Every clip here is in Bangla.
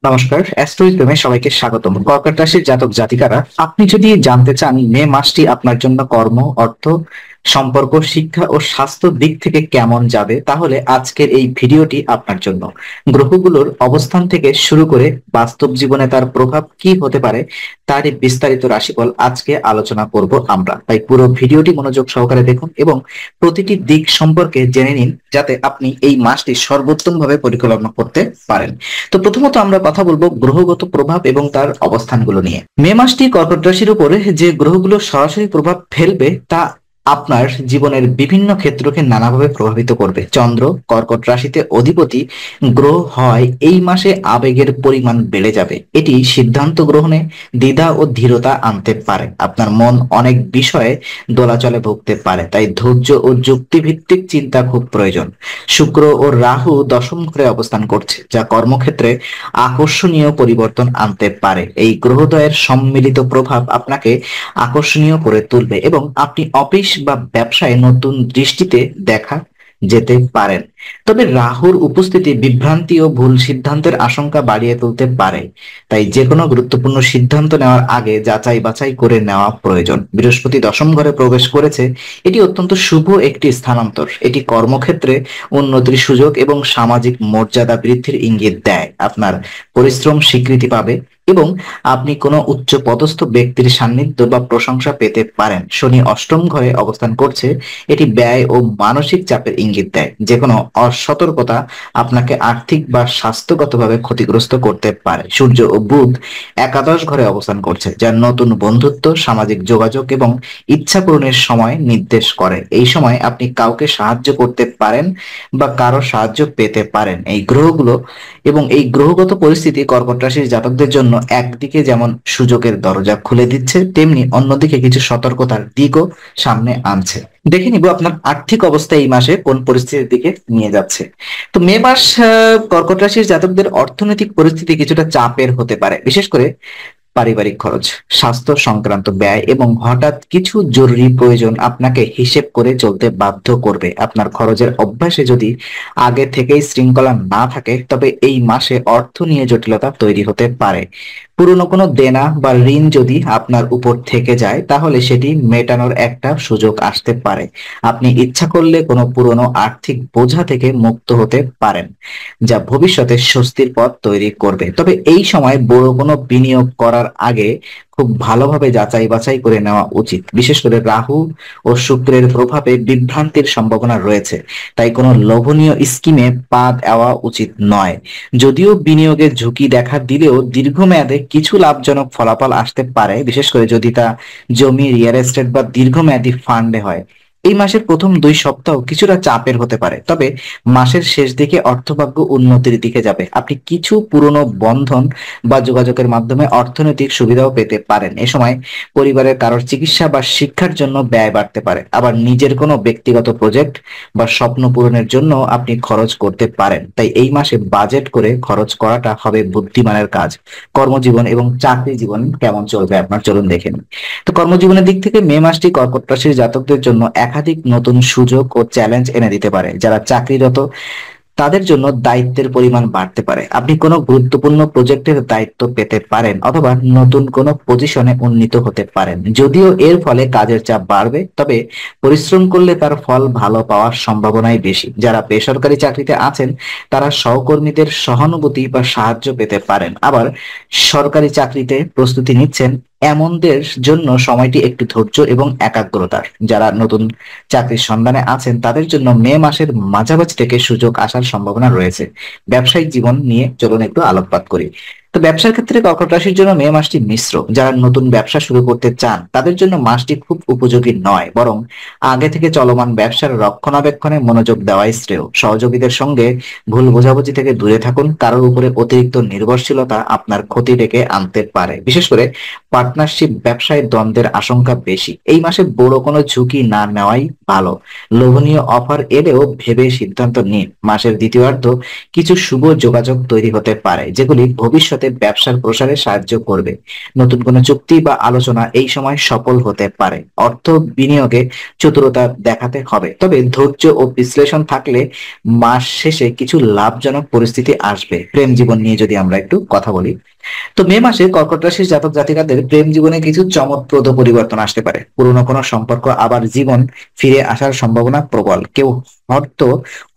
নমস্কার, অ্যাস্ট্রোইজমে সবাইকে স্বাগতম। কর্কট রাশির জাতক জাতিকারা, আপনি যদি জানতে চান মে মাসটি আপনার জন্য কর্ম, অর্থ, সম্পর্ক, শিক্ষা ও স্বাস্থ্য দিক থেকে কেমন যাবে, তাহলে আজকের এই ভিডিওটি আপনার জন্য। গ্রহগুলোর অবস্থান থেকে শুরু করে বাস্তব জীবনে তার প্রভাব কি হতে পারে তারই বিস্তারিত রাশিফল আজকে আলোচনা করব আমরা। তাই পুরো ভিডিওটি মনোযোগ সহকারে দেখুন এবং প্রতিটি দিক সম্পর্কে জেনে নিন, যাতে আপনি এই মাসটি সর্বোত্তমভাবে পরিকল্পনা করতে পারেন। তো প্রথমত আমরা কথা বলবো গ্রহগত প্রভাব এবং তার অবস্থানগুলো নিয়ে। মে মাসটি কর্কট রাশির উপরে যে গ্রহগুলো সরাসরি প্রভাব ফেলবে তা আপনার জীবনের বিভিন্ন ক্ষেত্রকে নানাভাবে প্রভাবিত করবে। চন্দ্র কর্কট রাশিতে অধিপতি গ্রহ হয় এই মাসে আবেগের পরিমাণ বেড়ে যাবে। এটি সিদ্ধান্ত গ্রহণে দ্বিধা ও ধীরতা আনতে পারে। আপনার মন অনেক বিষয়ে দোলাচলে ভুগতে পারে, তাই ধৈর্য ও যুক্তিভিত্তিক চিন্তা খুব প্রয়োজন। শুক্র ও রাহু দশম ঘরে অবস্থান করছে, যা কর্মক্ষেত্রে আকর্ষণীয় পরিবর্তন আনতে পারে। এই গ্রহদ্বয়ের সম্মিলিত প্রভাব আপনাকে আকর্ষণীয় করে তুলবে এবং আপনি অফিস বা ব্যবসায় নতুন দৃষ্টিতে দেখা যেতে পারেন। তবে রাহুর উপস্থিতি বিভ্রান্তি ও ভুল সিদ্ধান্তের আশঙ্কা বাড়িয়ে তুলতে পারে, তাই যে কোনো গুরুত্বপূর্ণ সিদ্ধান্ত নেওয়ার আগে যাচাই বাছাই করে নেওয়া প্রয়োজন। বৃহস্পতি দশম ঘরে প্রবেশ করেছে, এটি অত্যন্ত শুভ একটি স্থানান্তর। এটি কর্মক্ষেত্রে উন্নতির সুযোগ এবং সামাজিক মর্যাদা বৃদ্ধির ইঙ্গিত দেয়। আপনার পরিশ্রম স্বীকৃতি পাবে এবং আপনি কোনো উচ্চ পদস্থ ব্যক্তির সান্নিধ্য বা প্রশংসা পেতে পারেন। শনি অষ্টম ঘরে অবস্থান করছে, এটি ব্যয় ও মানসিক চাপের ইঙ্গিত দেয়। যে কোনো অসতর্কতা আপনাকে আর্থিক বা স্বাস্থ্যগতভাবে ক্ষতিগ্রস্ত করতে পারে। সূর্য ও বুধ একাদশ ঘরে অবস্থান করছে, যা নতুন বন্ধুত্ব, সামাজিক যোগাযোগ এবং ইচ্ছা পূরণের সময় নির্দেশ করে। এই সময় আপনি কাউকে সাহায্য করতে পারেন বা কারো সাহায্য পেতে পারেন। এই গ্রহগত পরিস্থিতি কর্কট রাশির জাতকদের জন্য একদিকে যেমন সুযোগের দরজা খুলে দিচ্ছে, তেমনি অন্যদিকে কিছু সতর্কতার দিকও সামনে আনছে। দেখে নিব আপনার আর্থিক অবস্থা এই মাসে কোন পরিস্থিতির দিকে নিয়ে যাচ্ছে। তো মে মাস কর্কট রাশির জাতকদের অর্থনৈতিক পরিস্থিতি কিছুটা চাপের হতে পারে, বিশেষ করে পারিবারিক খরচ, স্বাস্থ্য সংক্রান্ত ব্যয় এবং হঠাৎ কিছু জরুরি প্রয়োজন আপনাকে হিসেব করে চলতে বাধ্য করবে। আপনার খরচের অভ্যাসে যদি আগে থেকেই শৃঙ্খলা না থাকে, তবে এই মাসে অর্থ নিয়ে জটিলতা তৈরি হতে পারে। পুরনো কোনো দেনা বা ঋণ যদি আপনার উপর থেকে যায়, তাহলে সেটি মেটানোর একটা সুযোগ আসতে পারে। আপনি ইচ্ছা করলে কোনো পুরনো আর্থিক বোঝা থেকে মুক্ত হতে পারেন, যা ভবিষ্যতে স্বস্তির পথ তৈরি করবে। তবে এই সময় বড় কোনো বিনিয়োগ করার আগে খুব ভালোভাবে যাচাই বাছাই করে নেওয়া উচিত। বিশেষ করে রাহু ও শুক্রের প্রভাবে বিভ্রান্তির সম্ভাবনা রয়েছে, তাই কোনো লোভনীয় স্কিমে পা দেওয়া উচিত নয়। যদিও বিনিয়োগের ঝুঁকি দেখা দিলেও দীর্ঘমেয়াদে কিছু লাভজনক ফলাফল আসতে পারে, বিশেষ করে যদি তা জমি, রিয়েল এস্টেট বা দীর্ঘমেয়াদী ফান্ডে হয়। এই মাসের প্রথম 2 সপ্তাহ কিছুটা চাপের হতে পারে, তবে মাসের শেষ দিকে অর্থভাগ্য উন্নতির দিকে যাবে। আপনি কিছু পুরনো বন্ধন বা যোগাযোগের মাধ্যমে অর্থনৈতিক সুবিধাও পেতে পারেন। এ সময় পরিবারের কারোর চিকিৎসা বা শিক্ষার জন্য ব্যয় বাড়তে পারে। আবার নিজের কোনো ব্যক্তিগত প্রজেক্ট বা স্বপ্ন পূরণের জন্য আপনি খরচ করতে পারেন। তাই এই মাসে বাজেট করে খরচ করাটা হবে বুদ্ধিমানের কাজ। কর্মজীবন এবং চাকরি জীবন কেমন চলবে আপনার, চলুন দেখে নিই। তো কর্মজীবনের দিক থেকে মে মাসটি কর্কট রাশির জাতকদের জন্য একাধিক নতুন সুযোগ ও চ্যালেঞ্জ এনে দিতে পারে। যারা চাকরিরত তাদের জন্য দায়িত্বের পরিমাণ বাড়তে পারে। আপনি কোনো গুরুত্বপূর্ণ প্রজেক্টের দায়িত্ব পেতে পারেন অথবা নতুন কোনো পজিশনে উন্নীত হতে পারেন। যদিও এর ফলে কাজের চাপ বাড়বে, তবে পরিশ্রম করলে তার ফল ভালো পাওয়ার সম্ভাবনাই বেশি। যারা বেসরকারি চাকরিতে আছেন, তারা সহকর্মীদের সহানুভূতি বা সাহায্য পেতে পারেন। আবার সরকারি চাকরিতে প্রস্তুতি নিচ্ছেন এমনদের জন্য সময়টি একটু ধৈর্য এবং একাগ্রতার। যারা নতুন চাকরির সন্ধানে আছেন, তাদের জন্য মে মাসের মাঝামাঝি থেকে সুযোগ আসার সম্ভাবনা রয়েছে। ব্যবসায়িক জীবন নিয়ে চলুন একটু আলোকপাত করি। তো ব্যবসার ক্ষেত্রে কর্কট রাশির জন্য মে মাসটি মিশ্র। যারা নতুন ব্যবসা শুরু করতে চান, তাদের জন্য মাসটি খুব উপযোগী নয়, বরং আগে থেকে চলমান ব্যবসার রক্ষণাবেক্ষণে মনোযোগ দেওয়াই শ্রেয়। সহযোগীদের সঙ্গে ভুল বোঝাবুঝি থেকে দূরে থাকুন। কারোর উপরে অতিরিক্ত নির্ভরশীলতা আপনার ক্ষতি ডেকে আনতে পারে। বিশেষ করে পার্টনারশিপ ব্যবসায় দ্বন্দ্বের আশঙ্কা বেশি। এই মাসে বড় কোনো ঝুঁকি না নেওয়াই ভালো। লোভনীয় অফার এলেও ভেবে সিদ্ধান্ত নিন। মাসের দ্বিতীয়ার্ধ কিছু শুভ যোগাযোগ তৈরি হতে পারে, যেগুলি ভবিষ্যতে ভবিষ্যতে ব্যবসার প্রসারে সাহায্য করবে। নতুন কোনো চুক্তি বা আলোচনা এই সময় সফল হতে পারে। অর্থ বিনিয়োগে চতুরতা দেখাতে হবে, তবে ধৈর্য ও বিশ্লেষণ থাকলে মাস শেষে কিছু লাভজনক পরিস্থিতি আসবে। প্রেম জীবন নিয়ে যদি আমরা একটু কথা বলি, তো মে মাসে কর্কট রাশির জাতক জাতিকাদের প্রেম জীবনে কিছু চমকপ্রদ পরিবর্তন আসতে পারে। পুরনো কোনো সম্পর্ক আবার জীবন ফিরে আসার সম্ভাবনা প্রবল। কেউ হয়তো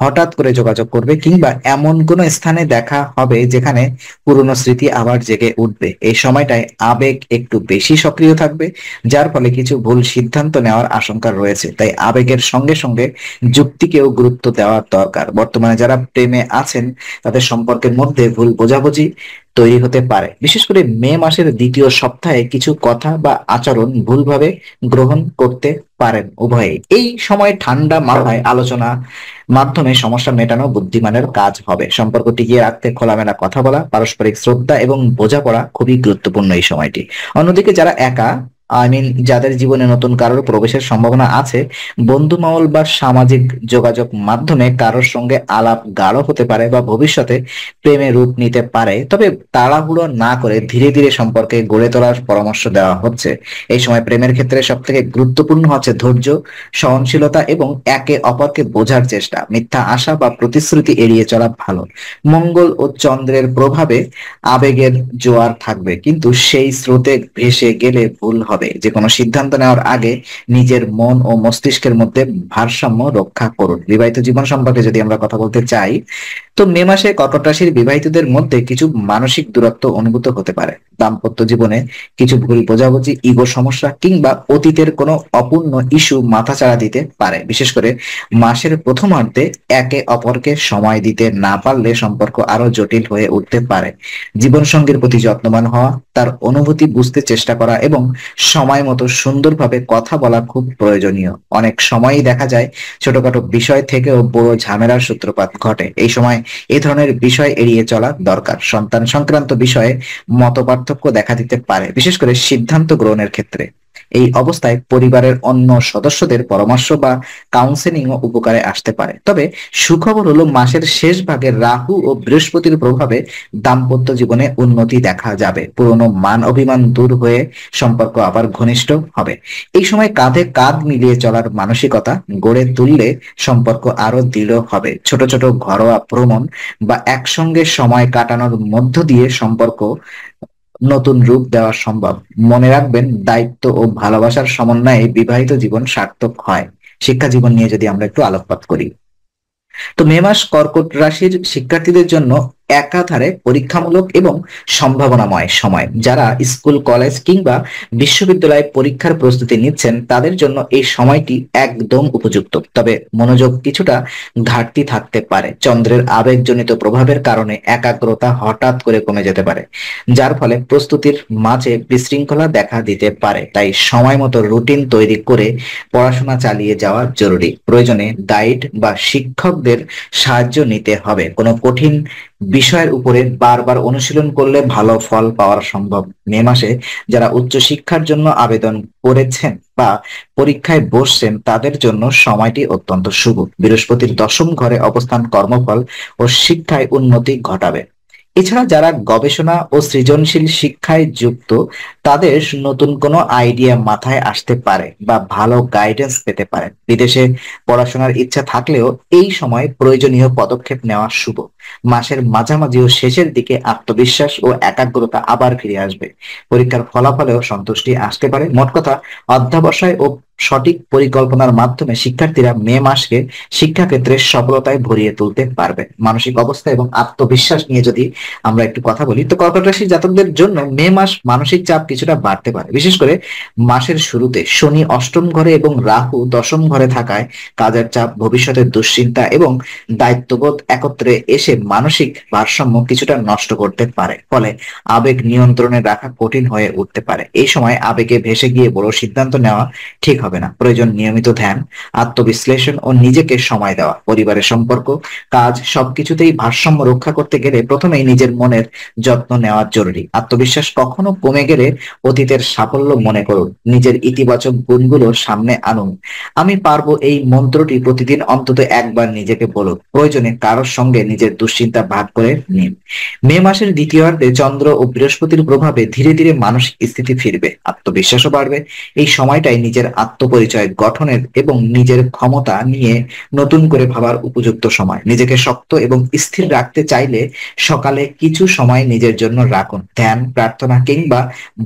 হঠাৎ করে যোগাযোগ করবে কিংবা এমন কোনো স্থানে দেখা হবে যেখানে পুরনো স্মৃতি আবার জেগে উঠবে। এই সময়টায় আবেগ একটু বেশি সক্রিয় থাকবে, যার ফলে কিছু ভুল সিদ্ধান্ত নেওয়ার আশঙ্কা রয়েছে। তাই আবেগের সঙ্গে সঙ্গে যুক্তিকেও গুরুত্ব দেওয়ার দরকার। বর্তমানে যারা প্রেমে আছেন তাদের সম্পর্কের মধ্যে ভুল বোঝাবুঝি তৈরি হতে পারে। বিশেষ করে মে মাসের দ্বিতীয় সপ্তাহে কিছু কথা বা আচরণ ভুলভাবে গ্রহণ করতে পারেন উভয়ে। এই সময় ঠান্ডা মাথায় আলোচনা মাধ্যমে সমস্যা মেটানো বুদ্ধিমানের কাজ হবে। সম্পর্ক টিকিয়ে রাখতে খোলামেলা কথা বলা, পারস্পরিক শ্রদ্ধা এবং বোঝাপড়া খুবই গুরুত্বপূর্ণ এই সময়টি। অন্যদিকে যারা একা যাদের জীবনে নতুন কারোর প্রবেশের সম্ভাবনা আছে, বন্ধু মহল বা সামাজিক যোগাযোগ মাধ্যমে কারোর সঙ্গে আলাপ গাঢ় হতে পারে বা ভবিষ্যতে প্রেমে রূপ নিতে পারে। তবে তাড়াহুড়ো না করে ধীরে ধীরে সম্পর্কে গড়ে তোলার পরামর্শ দেওয়া হচ্ছে। এই সময় প্রেমের ক্ষেত্রে সব থেকে গুরুত্বপূর্ণ হচ্ছে ধৈর্য, সহনশীলতা এবং একে অপরকে বোঝার চেষ্টা। মিথ্যা আশা বা প্রতিশ্রুতি এড়িয়ে চলা ভালো। মঙ্গল ও চন্দ্রের প্রভাবে আবেগের জোয়ার থাকবে, কিন্তু সেই স্রোতে ভেসে গেলে ভুল হবে। যে কোনো সিদ্ধান্ত নেওয়ার আগে নিজের মন ও মস্তিষ্কের মধ্যে ভারসাম্য রক্ষা করুন। বিবাহিত জীবন সম্পর্কে যদি আমরা কথা বলতে চাই, তো মে মাসে কর্কট রাশির বিবাহিতদের মধ্যে কিছু মানসিক দূরত্ব অনুভূত হতে পারে। দাম্পত্য জীবনে কিছু ভুল বোঝাবুঝি, ইগো সমস্যা কিংবা অতীতের কোনো অপূর্ণ ইস্যু মাথাচাড়া দিতে পারে। বিশেষ করে মাসের প্রথমার্ধে একে অপরকে সময় দিতে না পারলে সম্পর্ক আরো জটিল হয়ে উঠতে পারে। জীবনসঙ্গীর প্রতি যত্নবান হওয়া, তার অনুভূতি বুঝতে চেষ্টা করা এবং সময় মতো সুন্দরভাবে কথা বলা খুব প্রয়োজনীয়। অনেক সময়ই দেখা যায় ছোটখাটো বিষয় থেকেও বড় ঝামেলার সূত্রপাত ঘটে। এই সময় এই ধরনের বিষয় এড়িয়ে চলা দরকার। সন্তান সংক্রান্ত বিষয়ে মতপার্থক্য দেখা দিতে পারে, বিশেষ করে সিদ্ধান্ত গ্রহণের ক্ষেত্রে। এই অবস্থায় পরিবারের অন্য সদস্যদের পরামর্শ বা কাউন্সেলিং ও উপকারে আসতে পারে। তবে সুখবর হলো মাসের শেষ ভাগে রাহু ও বৃহস্পতির প্রভাবে দাম্পত্য জীবনে উন্নতি দেখা যাবে। পুরনো মান অভিমান দূর হয়ে সম্পর্ক আবার ঘনিষ্ঠ হবে। এই সময় কাঁধে কাঁধ মিলিয়ে চলার মানসিকতা গড়ে তুললে সম্পর্ক আরো দৃঢ় হবে। ছোট ছোট ঘরোয়া ভ্রমণ বা একসঙ্গে সময় কাটানোর মধ্য দিয়ে সম্পর্ক নতুন রূপ দেওয়া সম্ভব। মনে রাখবেন, দায়িত্ব ও ভালোবাসার সমন্বয়ে বিবাহিত জীবন সার্থক হয়। শিক্ষা জীবন নিয়ে যদি আমরা একটু আলোকপাত করি, তো মে মাস কর্কট রাশির শিক্ষার্থীদের জন্য একাধারে পরীক্ষামূলক এবং সম্ভাবনাময় সময়। যারা স্কুল, কলেজ কিংবা বিশ্ববিদ্যালয়ে পরীক্ষার প্রস্তুতি নিচ্ছেন তাদের জন্য এই সময়টি একদম উপযুক্ত। তবে মনোযোগ কিছুটা ঘাটতি থাকতে পারে। চন্দ্রের আবেগজনিত প্রভাবের কারণে একাগ্রতা হঠাৎ করে কমে যেতে পারে, যার ফলে প্রস্তুতির মাঝে বিশৃঙ্খলা দেখা দিতে পারে। তাই সময় মতো রুটিন তৈরি করে পড়াশোনা চালিয়ে যাওয়া জরুরি। প্রয়োজনে গাইড বা শিক্ষকদের সাহায্য নিতে হবে। কোনো কঠিন বিষয়ের উপরে বারবার অনুশীলন করলে ভালো ফল পাওয়া সম্ভব। মে মাসে যারা উচ্চশিক্ষার জন্য আবেদন করেছেন বা পরীক্ষায় বসছেন তাদের জন্য সময়টি অত্যন্ত শুভ। বৃহস্পতির দশম ঘরে অবস্থান কর্মফল ও শিক্ষায় উন্নতি ঘটাবে। এছাড়া যারা গবেষণা ও সৃজনশীল শিক্ষায় যুক্ত তাদের নতুন কোনো আইডিয়া মাথায় আসতে পারে বা ভালো গাইডেন্স পেতে পারেন। বিদেশে পড়াশোনার ইচ্ছা থাকলেও এই সময় প্রয়োজনীয় পদক্ষেপ নেওয়া শুভ। মাসের মাঝামাঝি ও শেষের দিকে আত্মবিশ্বাস ও একাগ্রতা আবার ফিরে আসবে। পরীক্ষার ফলাফলেও সন্তুষ্টি আসতে পারে। মোট কথা, অধ্যবসায় ও সঠিক পরিকল্পনার মাধ্যমে শিক্ষার্থীরা মে মাসকে শিক্ষাক্ষেত্রে সফলতায় ভরিয়ে তুলতে পারবে। মানসিক অবস্থা এবং আত্মবিশ্বাস নিয়ে যদি আমরা একটু কথা বলি, তো কর্কট রাশির জাতকদের জন্য মে মাস মানসিক চাপ কিছুটা বাড়তে পারে। বিশেষ করে মাসের শুরুতে শনি অষ্টম ঘরে এবং রাহু দশম ঘরে থাকায় কাজের চাপ, ভবিষ্যতের দুশ্চিন্তা এবং দায়িত্ববোধ একত্রে এসে মানসিক ভারসাম্য কিছুটা নষ্ট করতে পারে। ফলে আবেগ নিয়ন্ত্রণে রাখা কঠিন হয়ে উঠতে পারে। এই সময় আবেগে ভেসে গিয়ে বড় সিদ্ধান্ত নেওয়া ঠিক হবে না। প্রয়োজন নিয়মিত ধ্যান, আত্মবিশ্লেষণ ও নিজেকে সময় দেওয়া। পরিবারের সম্পর্ক, কাজ সবকিছুতেই ভারসাম্য রক্ষা করতে গেলে প্রথমেই নিজের মনের যত্ন নেওয়া জরুরি। আত্মবিশ্বাস কখনো কমে গেলে অতীতের সাফল্য মনে করুন। নিজের ইতিবাচক গুণগুলো সামনে আনুন। আমি পারবো এই মন্ত্রটি প্রতিদিন অন্তত একবার নিজেকে বলুন। প্রয়োজনে কারোর সঙ্গে নিজের দুশ্চিন্তা ভাগ করে নিন। মে মাসের দ্বিতীয়ার্ধে চন্দ্র ও বৃহস্পতির প্রভাবে ধীরে ধীরে মানসিক স্থিতি ফিরবে, আত্মবিশ্বাসও বাড়বে। এই সময়টাই নিজের আত্মপরিচয় গঠনের এবং নিজের ক্ষমতা নিয়ে নতুন করে ভাবার উপযুক্ত সময়। নিজেকে শক্ত এবং স্থির রাখতে চাইলে সকালে কিছু সময় নিজের জন্য রাখুন। ধ্যান, প্রার্থনা কিংবা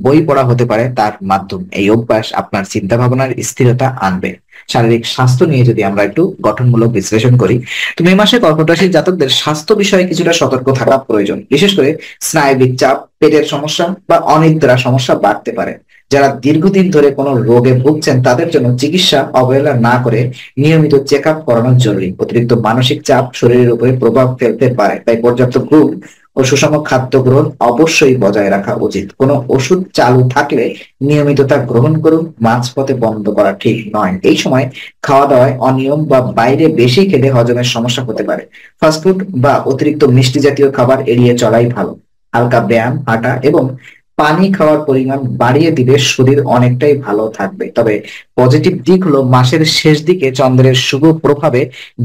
বই পড়া হতে পারে তার মাধ্যম। এই অভ্যাস আপনার চিন্তা ভাবনার স্থিরতা আনবে। শারীরিক স্বাস্থ্য নিয়ে যদি আমরা একটু গঠনমূলক বিশ্লেষণ করি, তো মে মাসে কর্কট রাশির জাতকদের স্বাস্থ্য বিষয়ে কিছুটা সতর্ক থাকা প্রয়োজন। বিশেষ করে স্নায়বিক চাপ, পেটের সমস্যা বা অনিদ্রা সমস্যা বাড়তে পারে। যারা দীর্ঘদিন ধরে কোনো রোগে ভুগছেন তাদের জন্য চিকিৎসা অবহেলা না করে নিয়মিত চেক আপ করানো জরুরি। অতিরিক্ত মানসিক চাপ শরীরের উপরে প্রভাব ফেলতে পারে, তাই পর্যাপ্ত ঘুম ও সুষম খাদ্য গ্রহণ অবশ্যই বজায় রাখা উচিত। কোনো ওষুধ চালু থাকলে নিয়মিত তা গ্রহণ করুন, মাঝপথে বন্ধ করা ঠিক নয়। এই সময় খাওয়া দাওয়ায় অনিয়ম বা বাইরে বেশি খেলে হজমের সমস্যা হতে পারে। ফাস্টফুড বা অতিরিক্ত মিষ্টি জাতীয় খাবার এড়িয়ে চলাই ভালো। হালকা ব্যায়াম, হাঁটা এবং পানি খাওয়ার পরিমাণ বাড়িয়ে দিলে শরীর অনেকটাই ভালো থাকবে। তবে পজিটিভ দিক হলো মাসের শেষ দিকে চন্দ্রের শুভ প্রভাবে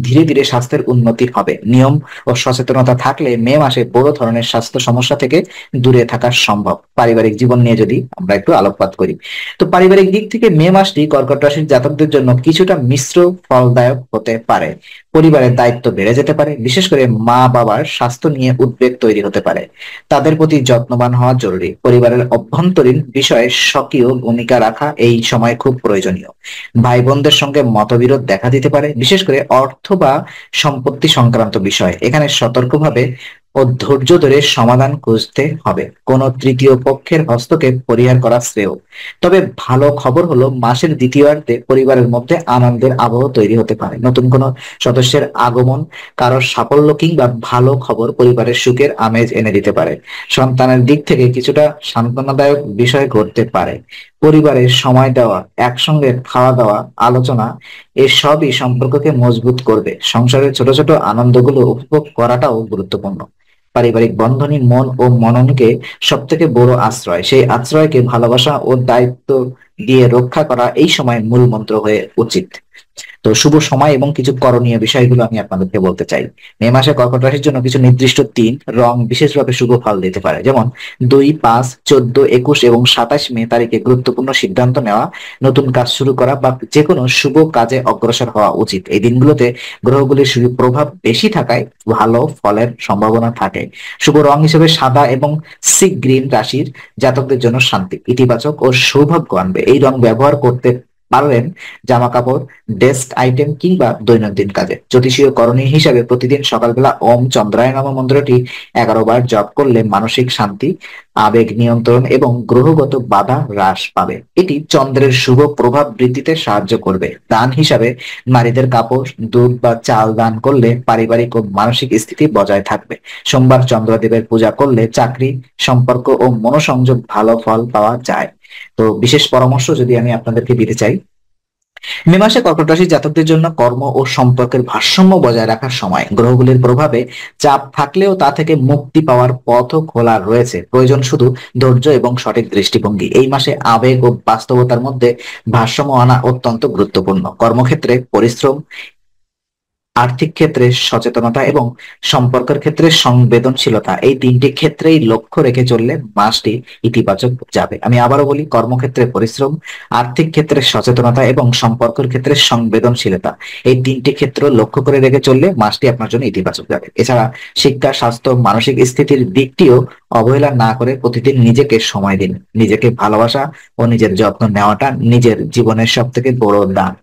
ধীরে ধীরে স্বাস্থ্যের উন্নতি হবে। নিয়ম ও সচেতনতা থাকলে মে মাসে বড় ধরনের স্বাস্থ্য সমস্যা থেকে দূরে থাকা সম্ভব। পারিবারিক জীবন নিয়ে যদি আমরা একটু আলোকপাত করি, তো পারিবারিক দিক থেকে মে মাসটি কর্কট রাশির জাতকদের জন্য কিছুটা মিশ্র ফলদায়ক হতে পারে। পরিবারের দায়িত্ব বেড়ে যেতে পারে, বিশেষ করে মা বাবার স্বাস্থ্য নিয়ে উদ্বেগ তৈরি হতে পারে। তাদের প্রতি যত্নবান হওয়া জরুরি। পরিবারের অভ্যন্তরীণ বিষয়ে সক্রিয় ভূমিকা রাখা এই সময় খুব প্রয়োজনীয়। ভাই বোনদের সঙ্গে মতবিরোধ দেখা দিতে পারে, বিশেষ করে অর্থ বা সম্পত্তি সংক্রান্ত বিষয়। এখানে সতর্কভাবে ও ধৈর্য ধরে সমাধান খুঁজতে হবে। কোনো তৃতীয় পক্ষের হস্তক্ষেপ পরিহার করা শ্রেয়। তবে ভালো খবর হলো মাসের দ্বিতীয়ার্ধে পরিবারের মধ্যে আনন্দের আবহ তৈরি হতে পারে। নতুন কোনো সদস্যের আগমন, কারোর সাফল্য কিংবা ভালো খবর পরিবারের সুখের আমেজ এনে দিতে পারে। সন্তানের দিক থেকে কিছুটা সান্ত্বনাদায়ক বিষয় ঘটতে পারে। পরিবারের সময় দেওয়া, একসঙ্গে খাওয়া দাওয়া, আলোচনা এসবই সম্পর্ককে মজবুত করবে। সংসারের ছোট ছোট আনন্দগুলো উপভোগ করাটাও গুরুত্বপূর্ণ। পারিবারিক বন্ধনই মন ও মননকে সব থেকে বড় আশ্রয়। সেই আশ্রয়কে ভালোবাসা ও দায়িত্ব দিয়ে রক্ষা করা এই সময় মূল মন্ত্র হয়ে উচিত। তো শুভ সময় এবং কিছু করণীয় বিষয়গুলো আমি আপনাদেরকে বলতে চাই। মে মাসে কর্কট রাশির জন্য কিছু নির্দিষ্ট দিন, রং বিশেষভাবে শুভ ফল দিতে পারে। যেমন 2, 5, 14, 21 এবং 27 মে তারিখে গুরুত্বপূর্ণ সিদ্ধান্ত নেওয়া, নতুন কাজ শুরু করা বা যে কোনো শুভ কাজে অগ্রসর হওয়া উচিত। এই দিনগুলোতে গ্রহগুলির শুভ প্রভাব বেশি থাকায় ভালো ফলের সম্ভাবনা থাকে। শুভ রং হিসেবে সাদা এবং সি গ্রিন রাশির জাতকদের জন্য শান্তি, ইতিবাচক ও সৌভাগ্য আনবে। এই রং ব্যবহার করতে পারবেন জামা কাপড়, ডেস্ক আইটেম কিংবা দৈনন্দিন কাজে। জ্যোতিষীয় করণীয় হিসাবে প্রতিদিন সকালবেলা ওম চন্দ্রায় নমঃ মন্ত্রটি 11 বার জপ করলে মানসিক শান্তি, আবেগ নিয়ন্ত্রণ এবং গ্রহগত বাধা হ্রাস পাবে। এটি চন্দ্রের শুভ প্রভাব বৃদ্ধিতে সাহায্য করবে। দান হিসাবে নারীদের কাপড়, দুধ বা চাল দান করলে পারিবারিক ও মানসিক স্থিতি বজায় থাকবে। সোমবার চন্দ্রদেবের পূজা করলে চাকরি, সম্পর্ক ও মনোসংযোগ ভালো ফল পাওয়া যায়। তো বিশেষ পরামর্শ যদি আমি আপনাদেরকে দিতে চাই, মে মাসে কর্কট রাশির জাতকদের জন্য কর্ম ও সম্পর্কের ভারসাম্য বজায় রাখার সময়। গ্রহগুলির প্রভাবে চাপ থাকলেও তা থেকে মুক্তি পাওয়ার পথও খোলা রয়েছে। প্রয়োজন শুধু ধৈর্য এবং সঠিক দৃষ্টিভঙ্গি। এই মাসে আবেগ ও বাস্তবতার মধ্যে ভারসাম্য আনা অত্যন্ত গুরুত্বপূর্ণ। কর্মক্ষেত্রে পরিশ্রম, আর্থিক ক্ষেত্রে সচেতনতা এবং সম্পর্কের ক্ষেত্রে সংবেদনশীলতা, এই তিনটি ক্ষেত্রেই লক্ষ্য রেখে চললে মাসটি ইতিবাচক যাবে। আমি আবারও বলি, কর্মক্ষেত্রে পরিশ্রম, আর্থিক ক্ষেত্রে সচেতনতা এবং সম্পর্কের ক্ষেত্রে সংবেদনশীলতা, এই তিনটি ক্ষেত্র লক্ষ্য করে রেখে চললে মাসটি আপনার জন্য ইতিবাচক যাবে। এছাড়া শিক্ষা, স্বাস্থ্য, মানসিক স্থিতির দিকটিও অবহেলা না করে প্রতিদিন নিজেকে সময় দিন। নিজেকে ভালোবাসা ও নিজের যত্ন নেওয়াটা নিজের জীবনের সব থেকে বড় দান।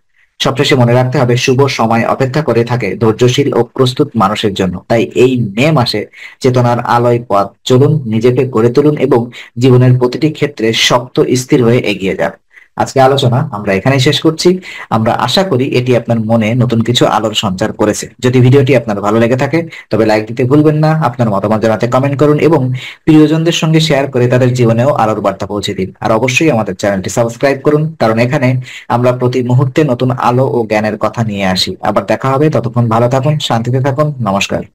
সবশেষে মনে রাখতে হবে, শুভ সময় অপেক্ষা করে থাকে ধৈর্যশীল ও প্রস্তুত মানুষের জন্য। তাই এই মে মাসে চেতনার আলোয় পথ চলুন, নিজেকে গড়ে তুলুন এবং জীবনের প্রতিটি ক্ষেত্রে শক্ত স্থির হয়ে এগিয়ে যান। আজকে আলোচনা আমরা এখানেই শেষ করছি। আমরা আশা করি এটি আপনার মনে নতুন কিছু আলোর সঞ্চার করেছে। যদি ভিডিওটি আপনার ভালো লেগে থাকে তবে লাইক দিতে ভুলবেন না। আপনার মতামত জানাতে কমেন্ট করুন এবং প্রিয়জনদের সঙ্গে শেয়ার করে তাদের জীবনেও আলোর বার্তা পৌঁছে দিন। আর অবশ্যই আমাদের চ্যানেলটি সাবস্ক্রাইব করুন, কারণ এখানে আমরা প্রতি মুহূর্তে নতুন আলো ও জ্ঞানের কথা নিয়ে আসি। আবার দেখা হবে, ততক্ষণ ভালো থাকুন, শান্তিতে থাকুন। নমস্কার।